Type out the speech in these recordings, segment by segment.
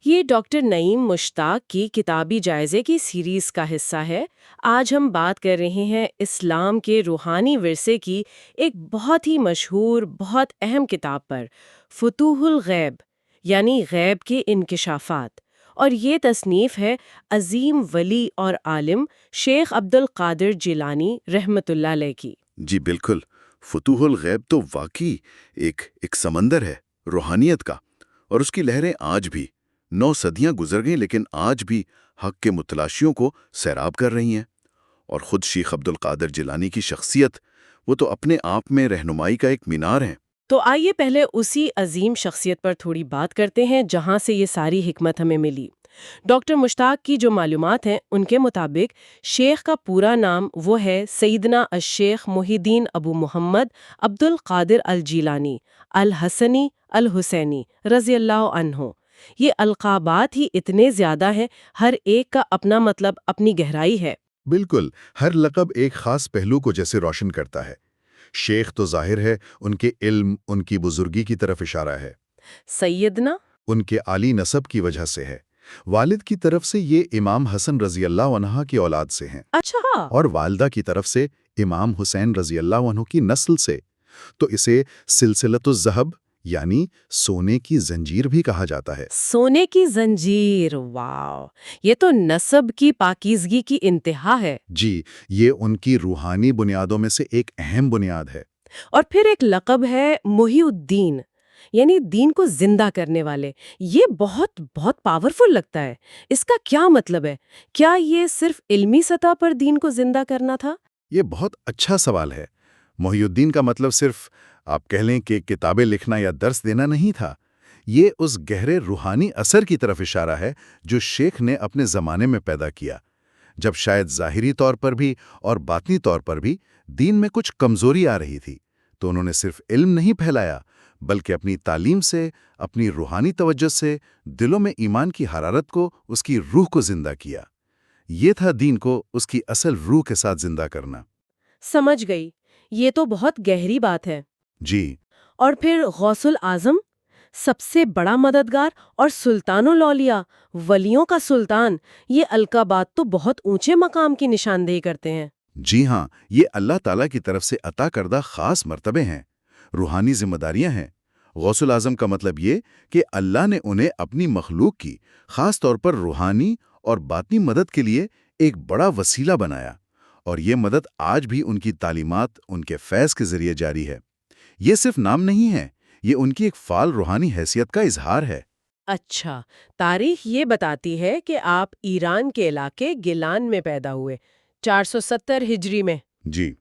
یہ ڈاکٹر نعیم مشتاق کی کتابی جائزے کی سیریز کا حصہ ہے۔ آج ہم بات کر رہے ہیں اسلام کے روحانی ورثے کی ایک بہت ہی مشہور، بہت اہم کتاب پر، فتوح الغیب، یعنی غیب کے انکشافات۔ اور یہ تصنیف ہے عظیم ولی اور عالم شیخ عبد القادر جیلانی رحمۃ اللہ علیہ کی۔ جی بالکل، فتوح الغیب تو واقعی ایک سمندر ہے روحانیت کا، اور اس کی لہریں آج بھی 9 صدیاں گزر گئیں لیکن آج بھی حق کے متلاشیوں کو سیراب کر رہی ہیں۔ اور خود شیخ عبد القادر جیلانی کی شخصیت، وہ تو اپنے آپ میں رہنمائی کا ایک مینار ہے۔ تو آئیے پہلے اسی عظیم شخصیت پر تھوڑی بات کرتے ہیں جہاں سے یہ ساری حکمت ہمیں ملی۔ ڈاکٹر مشتاق کی جو معلومات ہیں ان کے مطابق شیخ کا پورا نام وہ ہے سیدنا الشیخ محی الدین ابو محمد عبد القادر الجیلانی الحسنی الحسینی رضی اللہ عنہ۔ یہ القابات ہی اتنے زیادہ ہیں، ہر ایک کا اپنا مطلب، اپنی گہرائی ہے۔ بالکل، ہر لقب ایک خاص پہلو کو جیسے روشن کرتا ہے۔ شیخ تو ظاہر ہے ان کے علم، ان کی بزرگی کی طرف اشارہ ہے۔ سیدنا ان کے عالی نسب کی وجہ سے ہے۔ والد کی طرف سے یہ امام حسن رضی اللہ عنہ کی اولاد سے ہیں، اچھا، اور والدہ کی طرف سے امام حسین رضی اللہ عنہ کی نسل سے۔ تو اسے سلسلۃ الذہب یعنی سونے کی زنجیر بھی کہا جاتا ہے۔ سونے کی زنجیر، واو، یہ تو نسب کی پاکیزگی کی انتہا ہے۔ جی، یہ ان کی روحانی بنیادوں میں سے ایک اہم بنیاد ہے۔ اور پھر ایک لقب ہے محی الدین، یعنی دین کو زندہ کرنے والے۔ یہ بہت بہت پاورفل لگتا ہے۔ اس کا کیا مطلب ہے؟ کیا یہ صرف علمی سطح پر دین کو زندہ کرنا تھا؟ یہ بہت اچھا سوال ہے۔ محی الدین کا مطلب صرف آپ کہہ لیں کہ کتابیں لکھنا یا درس دینا نہیں تھا۔ یہ اس گہرے روحانی اثر کی طرف اشارہ ہے جو شیخ نے اپنے زمانے میں پیدا کیا، جب شاید ظاہری طور پر بھی اور باطنی طور پر بھی دین میں کچھ کمزوری آ رہی تھی، تو انہوں نے صرف علم نہیں پھیلایا بلکہ اپنی تعلیم سے، اپنی روحانی توجہ سے دلوں میں ایمان کی حرارت کو، اس کی روح کو زندہ کیا۔ یہ تھا دین کو اس کی اصل روح کے ساتھ زندہ کرنا۔ سمجھ گئی، یہ تو بہت گہری بات ہے۔ جی، اور پھر غوث العظم، سب سے بڑا مددگار اور سلطان الاولیاء، ولیوں کا سلطان، یہ القابات تو بہت اونچے مقام کی نشاندہی کرتے ہیں۔ جی ہاں، یہ اللہ تعالیٰ کی طرف سے عطا کردہ خاص مرتبے ہیں، روحانی ذمہ داریاں ہیں۔ غوث العظم کا مطلب یہ کہ اللہ نے انہیں اپنی مخلوق کی، خاص طور پر روحانی اور باطنی مدد کے لیے ایک بڑا وسیلہ بنایا، اور یہ مدد آج بھی ان کی تعلیمات، ان کے فیض کے ذریعے جاری ہے۔ یہ صرف نام نہیں ہے، یہ ان کی ایک فعال روحانی حیثیت کا اظہار ہے۔ اچھا، تاریخ یہ بتاتی ہے کہ آپ ایران کے علاقے گیلان میں پیدا ہوئے 470 ہجری میں۔ جی،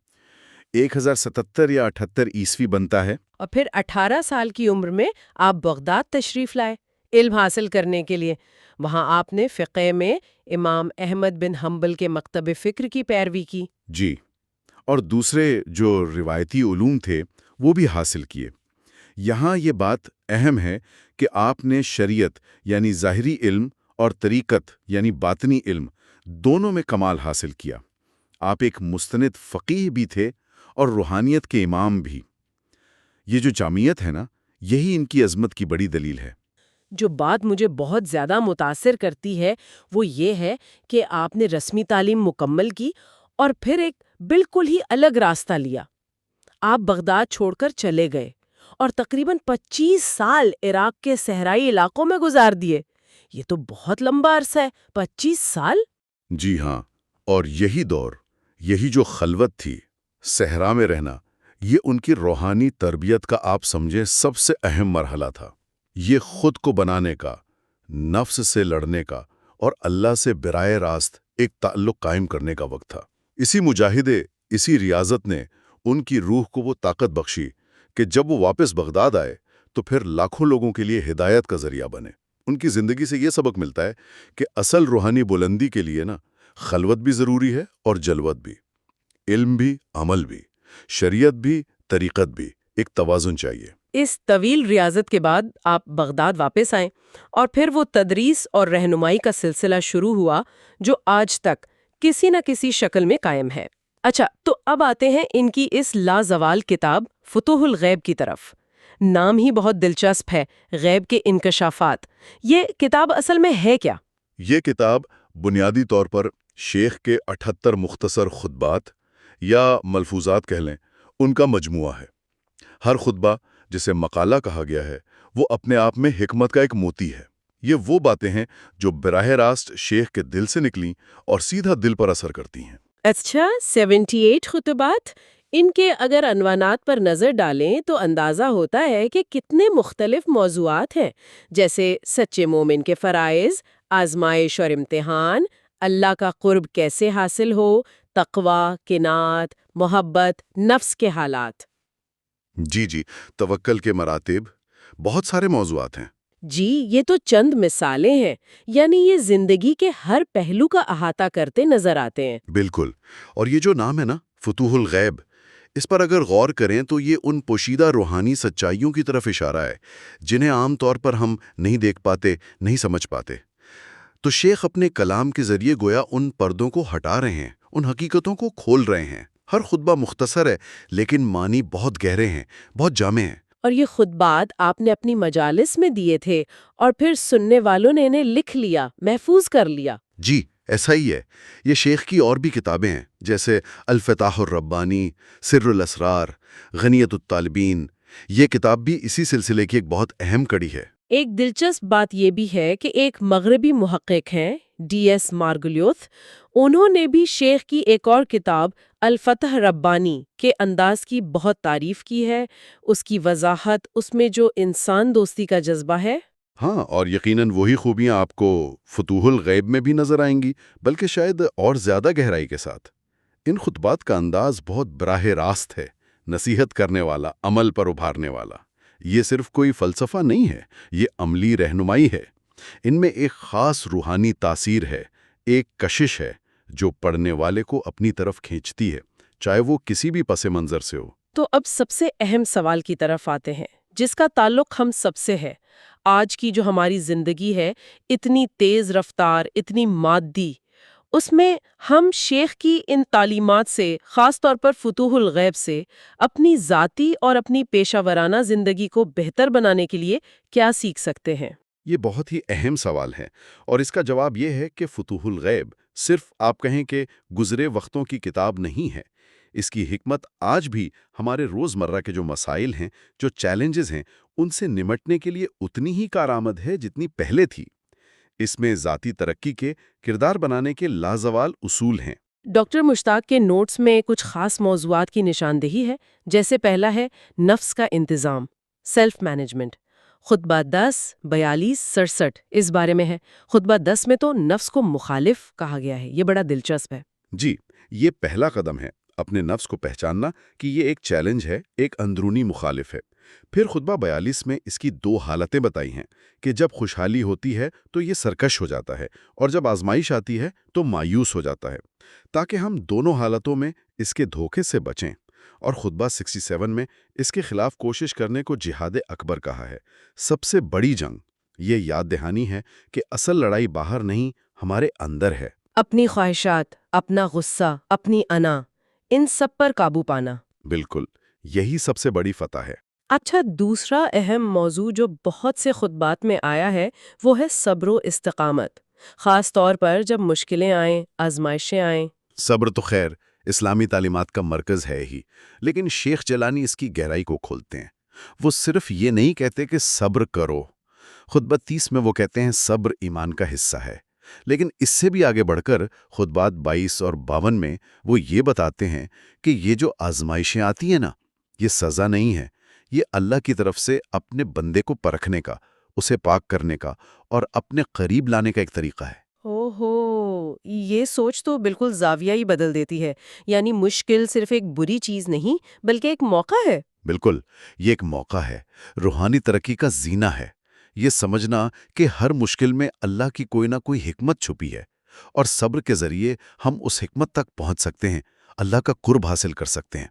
1077 یا 78 عیسوی بنتا ہے۔ اور پھر 18 سال کی عمر میں آپ بغداد تشریف لائے علم حاصل کرنے کے لیے۔ وہاں آپ نے فقہ میں امام احمد بن حنبل کے مکتب فکر کی پیروی کی۔ جی، اور دوسرے جو روایتی علوم تھے وہ بھی حاصل کیے۔ یہاں یہ بات اہم ہے کہ آپ نے شریعت یعنی ظاہری علم اور طریقت یعنی باطنی علم دونوں میں کمال حاصل کیا۔ آپ ایک مستند فقیہ بھی تھے اور روحانیت کے امام بھی۔ یہ جو جامعیت ہے نا، یہی ان کی عظمت کی بڑی دلیل ہے۔ جو بات مجھے بہت زیادہ متاثر کرتی ہے وہ یہ ہے کہ آپ نے رسمی تعلیم مکمل کی اور پھر ایک بالکل ہی الگ راستہ لیا۔ آپ بغداد چھوڑ کر چلے گئے اور تقریباً 25 سال عراق کے صحرائی علاقوں میں گزار دیے۔ یہ تو بہت لمبا عرصہ ہے، 25 سال۔ جی ہاں، اور یہی دور، یہی جو خلوت تھی، صحرا میں رہنا، یہ ان کی روحانی تربیت کا آپ سمجھیں سب سے اہم مرحلہ تھا۔ یہ خود کو بنانے کا، نفس سے لڑنے کا اور اللہ سے براہ راست ایک تعلق قائم کرنے کا وقت تھا۔ اسی مجاہدے، اسی ریاضت نے ان کی روح کو وہ طاقت بخشی کہ جب وہ واپس بغداد آئے تو پھر لاکھوں لوگوں کے لیے ہدایت کا ذریعہ بنے۔ ان کی زندگی سے یہ سبق ملتا ہے کہ اصل روحانی بلندی کے لیے خلوت بھی ضروری ہے اور جلوت بھی، علم بھی، عمل بھی، شریعت بھی، طریقت بھی، ایک توازن چاہیے۔ اس طویل ریاضت کے بعد آپ بغداد واپس آئیں اور پھر وہ تدریس اور رہنمائی کا سلسلہ شروع ہوا جو آج تک کسی نہ کسی شکل میں قائم ہے۔ اچھا، تو اب آتے ہیں ان کی اس لازوال کتاب فتوح الغیب کی طرف۔ نام ہی بہت دلچسپ ہے، غیب کے انکشافات۔ یہ کتاب اصل میں ہے کیا؟ یہ کتاب بنیادی طور پر شیخ کے 78 مختصر خطبات یا ملفوظات کہہ لیں، ان کا مجموعہ ہے۔ ہر خطبہ، جسے مقالہ کہا گیا ہے، وہ اپنے آپ میں حکمت کا ایک موتی ہے۔ یہ وہ باتیں ہیں جو براہ راست شیخ کے دل سے نکلیں اور سیدھا دل پر اثر کرتی ہیں۔ اچھا، 78 خطبات؟ ان کے اگر عنوانات پر نظر ڈالیں تو اندازہ ہوتا ہے کہ کتنے مختلف موضوعات ہیں، جیسے سچے مومن کے فرائض، آزمائش اور امتحان، اللہ کا قرب کیسے حاصل ہو، تقوی، قناعت، محبت، نفس کے حالات۔ جی، توکل کے مراتب، بہت سارے موضوعات ہیں۔ جی، یہ تو چند مثالیں ہیں، یعنی یہ زندگی کے ہر پہلو کا احاطہ کرتے نظر آتے ہیں۔ بالکل، اور یہ جو نام ہے نا، فتوح الغیب، اس پر اگر غور کریں تو یہ ان پوشیدہ روحانی سچائیوں کی طرف اشارہ ہے جنہیں عام طور پر ہم نہیں دیکھ پاتے، نہیں سمجھ پاتے۔ تو شیخ اپنے کلام کے ذریعے گویا ان پردوں کو ہٹا رہے ہیں، ان حقیقتوں کو کھول رہے ہیں۔ ہر خطبہ مختصر ہے لیکن معنی بہت گہرے ہیں، بہت جامع ہیں۔ اور یہ خطبات آپ نے اپنی مجالس میں دیے تھے اور پھر سننے والوں نے انہیں لکھ لیا، محفوظ کر لیا۔ جی، ایسا ہی ہے۔ یہ شیخ کی اور بھی کتابیں ہیں، جیسے الفتاح الربانی، سر الاسرار، غنیت الطالبین۔ یہ کتاب بھی اسی سلسلے کی ایک بہت اہم کڑی ہے۔ ایک دلچسپ بات یہ بھی ہے کہ ایک مغربی محقق ہیں، ڈی ایس مارگلیوس، انہوں نے بھی شیخ کی ایک اور کتاب الفتح ربانی کے انداز کی بہت تعریف کی ہے، اس کی وضاحت، اس میں جو انسان دوستی کا جذبہ ہے۔ ہاں، اور یقیناً وہی خوبیاں آپ کو فتوح الغیب میں بھی نظر آئیں گی، بلکہ شاید اور زیادہ گہرائی کے ساتھ۔ ان خطبات کا انداز بہت براہ راست ہے، نصیحت کرنے والا، عمل پر ابھارنے والا۔ یہ صرف کوئی فلسفہ نہیں ہے، یہ عملی رہنمائی ہے۔ ان میں ایک خاص روحانی تاثیر ہے، ایک کشش ہے جو پڑھنے والے کو اپنی طرف کھینچتی ہے، چاہے وہ کسی بھی پس منظر سے ہو۔ تو اب سب سے اہم سوال کی طرف آتے ہیں، جس کا تعلق ہم سب سے ہے۔ آج کی جو ہماری زندگی ہے، اتنی تیز رفتار، اتنی مادی، اس میں ہم شیخ کی ان تعلیمات سے، خاص طور پر فتوح الغیب سے، اپنی ذاتی اور اپنی پیشہ ورانہ زندگی کو بہتر بنانے کے لیے کیا سیکھ سکتے ہیں؟ یہ بہت ہی اہم سوال ہے، اور اس کا جواب یہ ہے کہ فتوح الغیب صرف آپ کہیں کہ گزرے وقتوں کی کتاب نہیں ہے۔ اس کی حکمت آج بھی ہمارے روزمرہ کے جو مسائل ہیں، جو چیلنجز ہیں، ان سے نمٹنے کے لیے اتنی ہی کارآمد ہے جتنی پہلے تھی۔ اس میں ذاتی ترقی کے، کردار بنانے کے لازوال اصول ہیں۔ ڈاکٹر مشتاق کے نوٹس میں کچھ خاص موضوعات کی نشاندہی ہے، جیسے پہلا ہے نفس کا انتظام، سیلف مینجمنٹ۔ خطبہ 10، 42، 67 اس بارے میں ہے۔ خطبہ 10 میں تو نفس کو مخالف کہا گیا ہے، یہ بڑا دلچسپ ہے۔ جی، یہ پہلا قدم ہے، اپنے نفس کو پہچاننا کہ یہ ایک چیلنج ہے، ایک اندرونی مخالف ہے۔ پھر خطبہ 42 میں اس کی دو حالتیں بتائی ہیں کہ جب خوشحالی ہوتی ہے تو یہ سرکش ہو جاتا ہے، اور جب آزمائش آتی ہے تو مایوس ہو جاتا ہے، تاکہ ہم دونوں حالتوں میں اس کے دھوکے سے بچیں۔ اور خطبہ 67 میں اس کے خلاف کوشش کرنے کو جہاد اکبر کہا ہے، سب سے بڑی جنگ۔ یہ یاد دہانی ہے کہ اصل لڑائی باہر نہیں، ہمارے اندر ہے۔ اپنی خواہشات، اپنا غصہ، اپنی انا، ان سب پر قابو پانا۔ بالکل، یہی سب سے بڑی فتح ہے۔ اچھا، دوسرا اہم موضوع جو بہت سے خطبات میں آیا ہے وہ ہے صبر و استقامت، خاص طور پر جب مشکلیں آئیں، آزمائشیں آئیں۔ صبر تو خیر اسلامی تعلیمات کا مرکز ہے ہی، لیکن شیخ جیلانی اس کی گہرائی کو کھولتے ہیں۔ وہ صرف یہ نہیں کہتے کہ صبر کرو۔ خطبہ 30 میں وہ کہتے ہیں صبر ایمان کا حصہ ہے، لیکن اس سے بھی آگے بڑھ کر خطبات 22 اور 52 میں وہ یہ بتاتے ہیں کہ یہ جو آزمائشیں آتی ہیں نا، یہ سزا نہیں ہے، یہ اللہ کی طرف سے اپنے بندے کو پرکھنے کا، اسے پاک کرنے کا اور اپنے قریب لانے کا ایک طریقہ ہے۔ اوہو، یہ سوچ تو بالکل زاویہ ہی بدل دیتی ہے، یعنی مشکل صرف ایک بری چیز نہیں بلکہ ایک موقع ہے۔ بالکل، یہ ایک موقع ہے، روحانی ترقی کا زینہ ہے۔ یہ سمجھنا کہ ہر مشکل میں اللہ کی کوئی نہ کوئی حکمت چھپی ہے، اور صبر کے ذریعے ہم اس حکمت تک پہنچ سکتے ہیں، اللہ کا قرب حاصل کر سکتے ہیں۔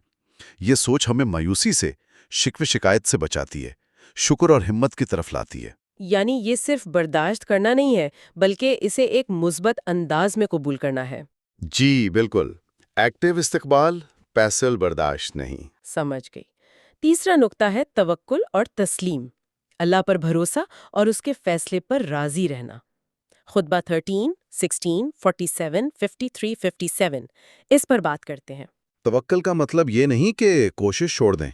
یہ سوچ ہمیں مایوسی سے، شکوے شکایت سے بچاتی ہے، شکر اور ہمت کی طرف لاتی ہے۔ یعنی یہ صرف برداشت کرنا نہیں ہے بلکہ اسے ایک مثبت انداز میں قبول کرنا ہے۔ جی بالکل، ایکٹیو استقبال، پیسل برداشت نہیں۔ سمجھ گئی۔ تیسرا نقطہ ہے توکل اور تسلیم، اللہ پر بھروسہ اور اس کے فیصلے پر راضی رہنا۔ خطبہ 13، 16، 47، 53، 57 اس پر بات کرتے ہیں۔ توکل کا مطلب یہ نہیں کہ کوشش چھوڑ دیں،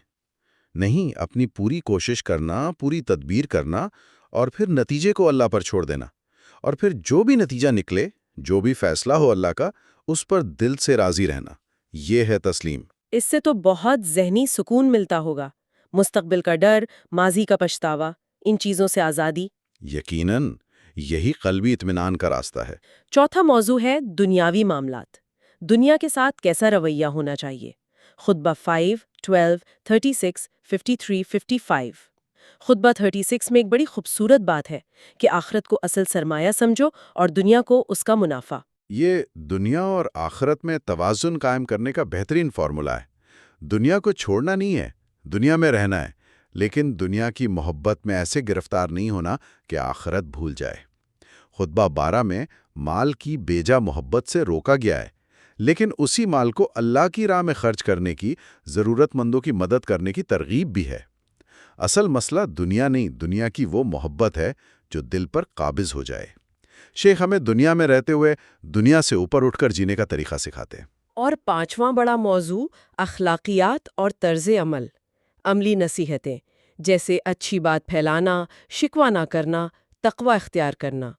نہیں، اپنی پوری کوشش کرنا، پوری تدبیر کرنا اور پھر نتیجے کو اللہ پر چھوڑ دینا، اور پھر جو بھی نتیجہ نکلے، جو بھی فیصلہ ہو اللہ کا، اس پر دل سے راضی رہنا، یہ ہے تسلیم۔ اس سے تو بہت ذہنی سکون ملتا ہوگا، مستقبل کا ڈر، ماضی کا پچھتاوا، ان چیزوں سے آزادی۔ یقیناً یہی قلبی اطمینان کا راستہ ہے۔ چوتھا موضوع ہے دنیاوی معاملات، دنیا کے ساتھ کیسا رویہ ہونا چاہیے۔ خطبہ 5، 12، 36، 53، 55۔ خطبہ 36 میں ایک بڑی خوبصورت بات ہے کہ آخرت کو اصل سرمایہ سمجھو اور دنیا کو اس کا منافع۔ یہ دنیا اور آخرت میں توازن قائم کرنے کا بہترین فارمولا ہے۔ دنیا کو چھوڑنا نہیں ہے، دنیا میں رہنا ہے، لیکن دنیا کی محبت میں ایسے گرفتار نہیں ہونا کہ آخرت بھول جائے۔ خطبہ 12 میں مال کی بیجا محبت سے روکا گیا ہے، لیکن اسی مال کو اللہ کی راہ میں خرچ کرنے کی، ضرورت مندوں کی مدد کرنے کی ترغیب بھی ہے۔ اصل مسئلہ دنیا نہیں، دنیا کی وہ محبت ہے جو دل پر قابض ہو جائے۔ شیخ ہمیں دنیا میں رہتے ہوئے دنیا سے اوپر اٹھ کر جینے کا طریقہ سکھاتے ہیں۔ اور پانچواں بڑا موضوع اخلاقیات اور طرز عمل، عملی نصیحتیں جیسے اچھی بات پھیلانا، شکوہ نہ کرنا، تقوی اختیار کرنا۔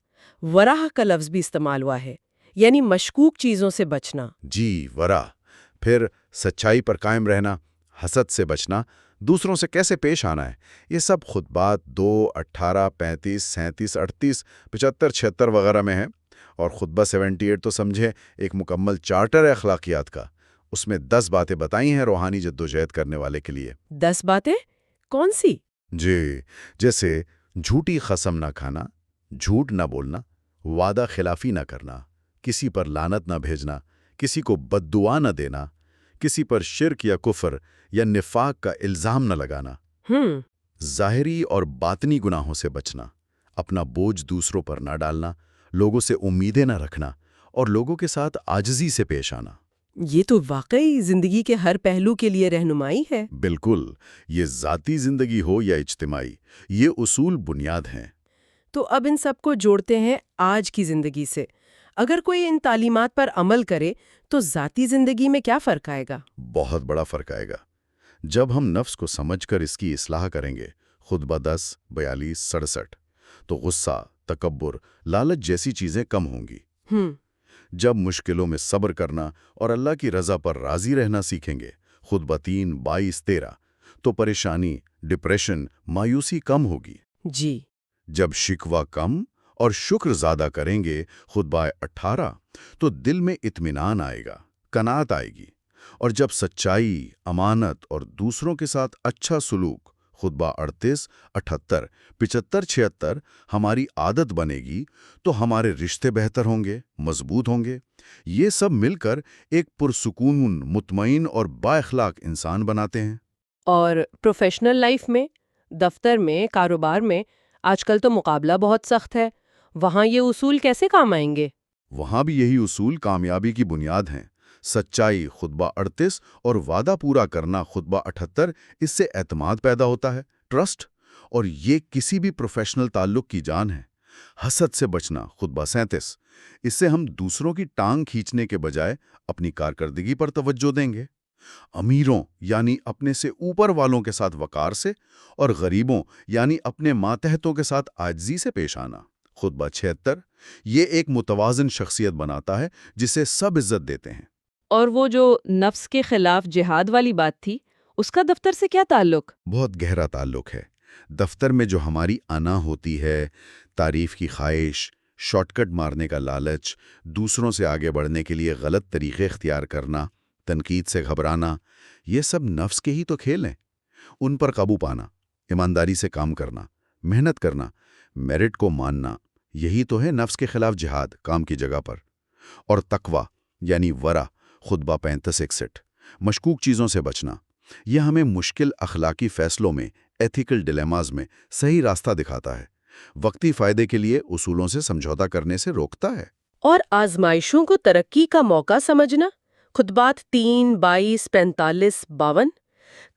ورع کا لفظ بھی استعمال ہوا ہے، یعنی مشکوک چیزوں سے بچنا۔ جی، ورع، پھر سچائی پر قائم رہنا، حسد سے بچنا، دوسروں سے کیسے پیش آنا ہے، یہ سب خطبات 2، 18، 35، 37، 38، 75، 76 وغیرہ میں ہے۔ اور خطبہ 78 تو سمجھے ایک مکمل چارٹر ہے اخلاقیات کا۔ اس میں 10 باتیں بتائی ہیں روحانی جدوجہد کرنے والے کے لیے۔ 10 باتیں کون سی؟ جی، جیسے جھوٹی قسم نہ کھانا، جھوٹ نہ بولنا، وعدہ خلافی نہ کرنا، کسی پر لعنت نہ بھیجنا، کسی کو بد دعا نہ دینا، کسی پر شرک یا کفر یا نفاق کا الزام نہ لگانا، ظاہری اور باطنی گناہوں سے بچنا، اپنا بوجھ دوسروں پر نہ ڈالنا، لوگوں سے امیدیں نہ رکھنا اور لوگوں کے ساتھ عاجزی سے پیش آنا۔ یہ تو واقعی زندگی کے ہر پہلو کے لیے رہنمائی ہے۔ بالکل، یہ ذاتی زندگی ہو یا اجتماعی، یہ اصول بنیاد ہیں۔ تو اب ان سب کو جوڑتے ہیں آج کی زندگی سے۔ اگر کوئی ان تعلیمات پر عمل کرے تو ذاتی زندگی میں کیا فرق آئے گا؟ بہت بڑا فرق آئے گا۔ جب ہم نفس کو سمجھ کر اس کی اصلاح کریں گے، خطبہ 10، 42، 67، تو غصہ، تکبر، لالچ جیسی چیزیں کم ہوں گی۔ جب مشکلوں میں صبر کرنا اور اللہ کی رضا پر راضی رہنا سیکھیں گے، خطبہ 3، 22، 13، تو پریشانی، ڈپریشن، مایوسی کم ہوگی۔ جی۔ جب شکوہ کم اور شکر زیادہ کریں گے، خطبہ 18، تو دل میں اطمینان آئے گا، قناعت آئے گی۔ اور جب سچائی، امانت اور دوسروں کے ساتھ اچھا سلوک، خطبہ 38، 78، 75، 76 ہماری عادت بنے گی، تو ہمارے رشتے بہتر ہوں گے، مضبوط ہوں گے۔ یہ سب مل کر ایک پرسکون، مطمئن اور بااخلاق انسان بناتے ہیں۔ اور پروفیشنل لائف میں، دفتر میں، کاروبار میں آج کل تو مقابلہ بہت سخت ہے، وہاں یہ اصول کیسے کام آئیں گے؟ وہاں بھی یہی اصول کامیابی کی بنیاد ہیں۔ سچائی، خطبہ 38، اور وعدہ پورا کرنا، خطبہ 78، اس سے اعتماد پیدا ہوتا ہے، ٹرسٹ، اور یہ کسی بھی پروفیشنل تعلق کی جان ہے۔ حسد سے بچنا، خطبہ 37، اس سے ہم دوسروں کی ٹانگ کھینچنے کے بجائے اپنی کارکردگی پر توجہ دیں گے۔ امیروں یعنی اپنے سے اوپر والوں کے ساتھ وقار سے، اور غریبوں یعنی اپنے ماتحتوں کے ساتھ عاجزی سے پیش آنا، خطبہ 76، یہ ایک متوازن شخصیت بناتا ہے جسے سب عزت دیتے ہیں۔ اور وہ جو نفس کے خلاف جہاد والی بات تھی، اس کا دفتر سے کیا تعلق؟ بہت گہرا تعلق ہے۔ دفتر میں جو ہماری انا ہوتی ہے، تعریف کی خواہش، شارٹ کٹ مارنے کا لالچ، دوسروں سے آگے بڑھنے کے لیے غلط طریقے اختیار کرنا، تنقید سے گھبرانا، یہ سب نفس کے ہی تو کھیل ہیں۔ ان پر قابو پانا، ایمانداری سے کام کرنا، محنت کرنا، میرٹ کو ماننا، یہی تو ہے نفس کے خلاف جہاد کام کی جگہ پر۔ اور تقوی یعنی ورع، خطبہ 35، 61، مشکوک چیزوں سے بچنا، یہ ہمیں مشکل اخلاقی فیصلوں میں، ایتھیکل ڈیلیماز میں صحیح راستہ دکھاتا ہے، وقتی فائدے کے لیے اصولوں سے سمجھوتا کرنے سے روکتا ہے۔ اور آزمائشوں کو ترقی کا موقع سمجھنا، خطبات 3، 22، 45، 52،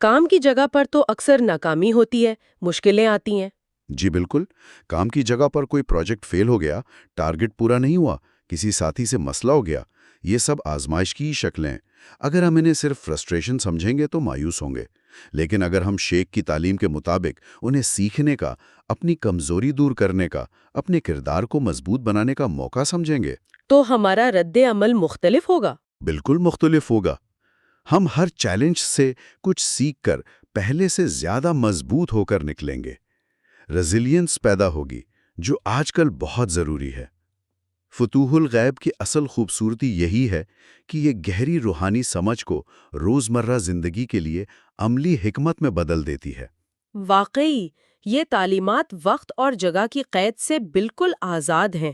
کام کی جگہ پر تو اکثر ناکامی ہوتی ہے، مشکلیں آتی ہیں۔ جی بالکل، کام کی جگہ پر کوئی پروجیکٹ فیل ہو گیا، ٹارگٹ پورا نہیں ہوا، کسی ساتھی سے مسئلہ ہو گیا، یہ سب آزمائش کی ہی شکلیں ہیں۔ اگر ہم انہیں صرف فرسٹریشن سمجھیں گے تو مایوس ہوں گے، لیکن اگر ہم شیخ کی تعلیم کے مطابق انہیں سیکھنے کا، اپنی کمزوری دور کرنے کا، اپنے کردار کو مضبوط بنانے کا موقع سمجھیں گے تو ہمارا رد عمل مختلف ہوگا۔ بالکل مختلف ہوگا۔ ہم ہر چیلنج سے کچھ سیکھ کر پہلے سے زیادہ مضبوط ہو کر نکلیں گے۔ ریزیلینس پیدا ہوگی، جو آج کل بہت ضروری ہے۔ فتوح الغیب کی اصل خوبصورتی یہی ہے کہ یہ گہری روحانی سمجھ کو روزمرہ زندگی کے لیے عملی حکمت میں بدل دیتی ہے۔ واقعی یہ تعلیمات وقت اور جگہ کی قید سے بالکل آزاد ہیں۔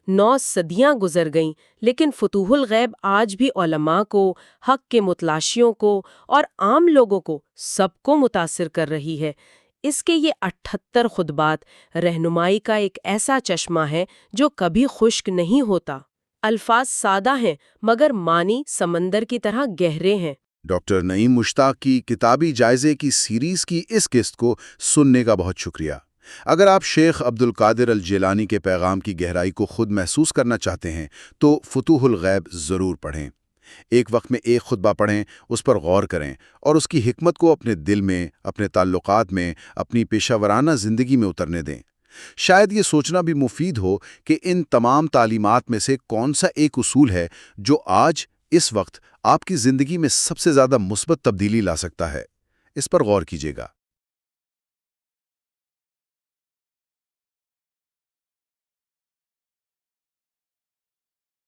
9 صدیاں گزر گئیں، لیکن فتوح الغیب آج بھی علماء کو، حق کے متلاشیوں کو اور عام لوگوں کو سب کو متاثر کر رہی ہے۔ اس کے یہ 78 خطبات رہنمائی کا ایک ایسا چشمہ ہے جو کبھی خشک نہیں ہوتا۔ الفاظ سادہ ہیں مگر معنی سمندر کی طرح گہرے ہیں۔ ڈاکٹر نعیم مشتاق کی کتابی جائزے کی سیریز کی اس قسط کو سننے کا بہت شکریہ۔ اگر آپ شیخ عبد القادر الجیلانی کے پیغام کی گہرائی کو خود محسوس کرنا چاہتے ہیں تو فتوح الغیب ضرور پڑھیں۔ ایک وقت میں ایک خطبہ پڑھیں، اس پر غور کریں اور اس کی حکمت کو اپنے دل میں، اپنے تعلقات میں، اپنی پیشہ ورانہ زندگی میں اترنے دیں۔ شاید یہ سوچنا بھی مفید ہو کہ ان تمام تعلیمات میں سے کون سا ایک اصول ہے جو آج اس وقت آپ کی زندگی میں سب سے زیادہ مثبت تبدیلی لا سکتا ہے۔ اس پر غور کیجیے گا۔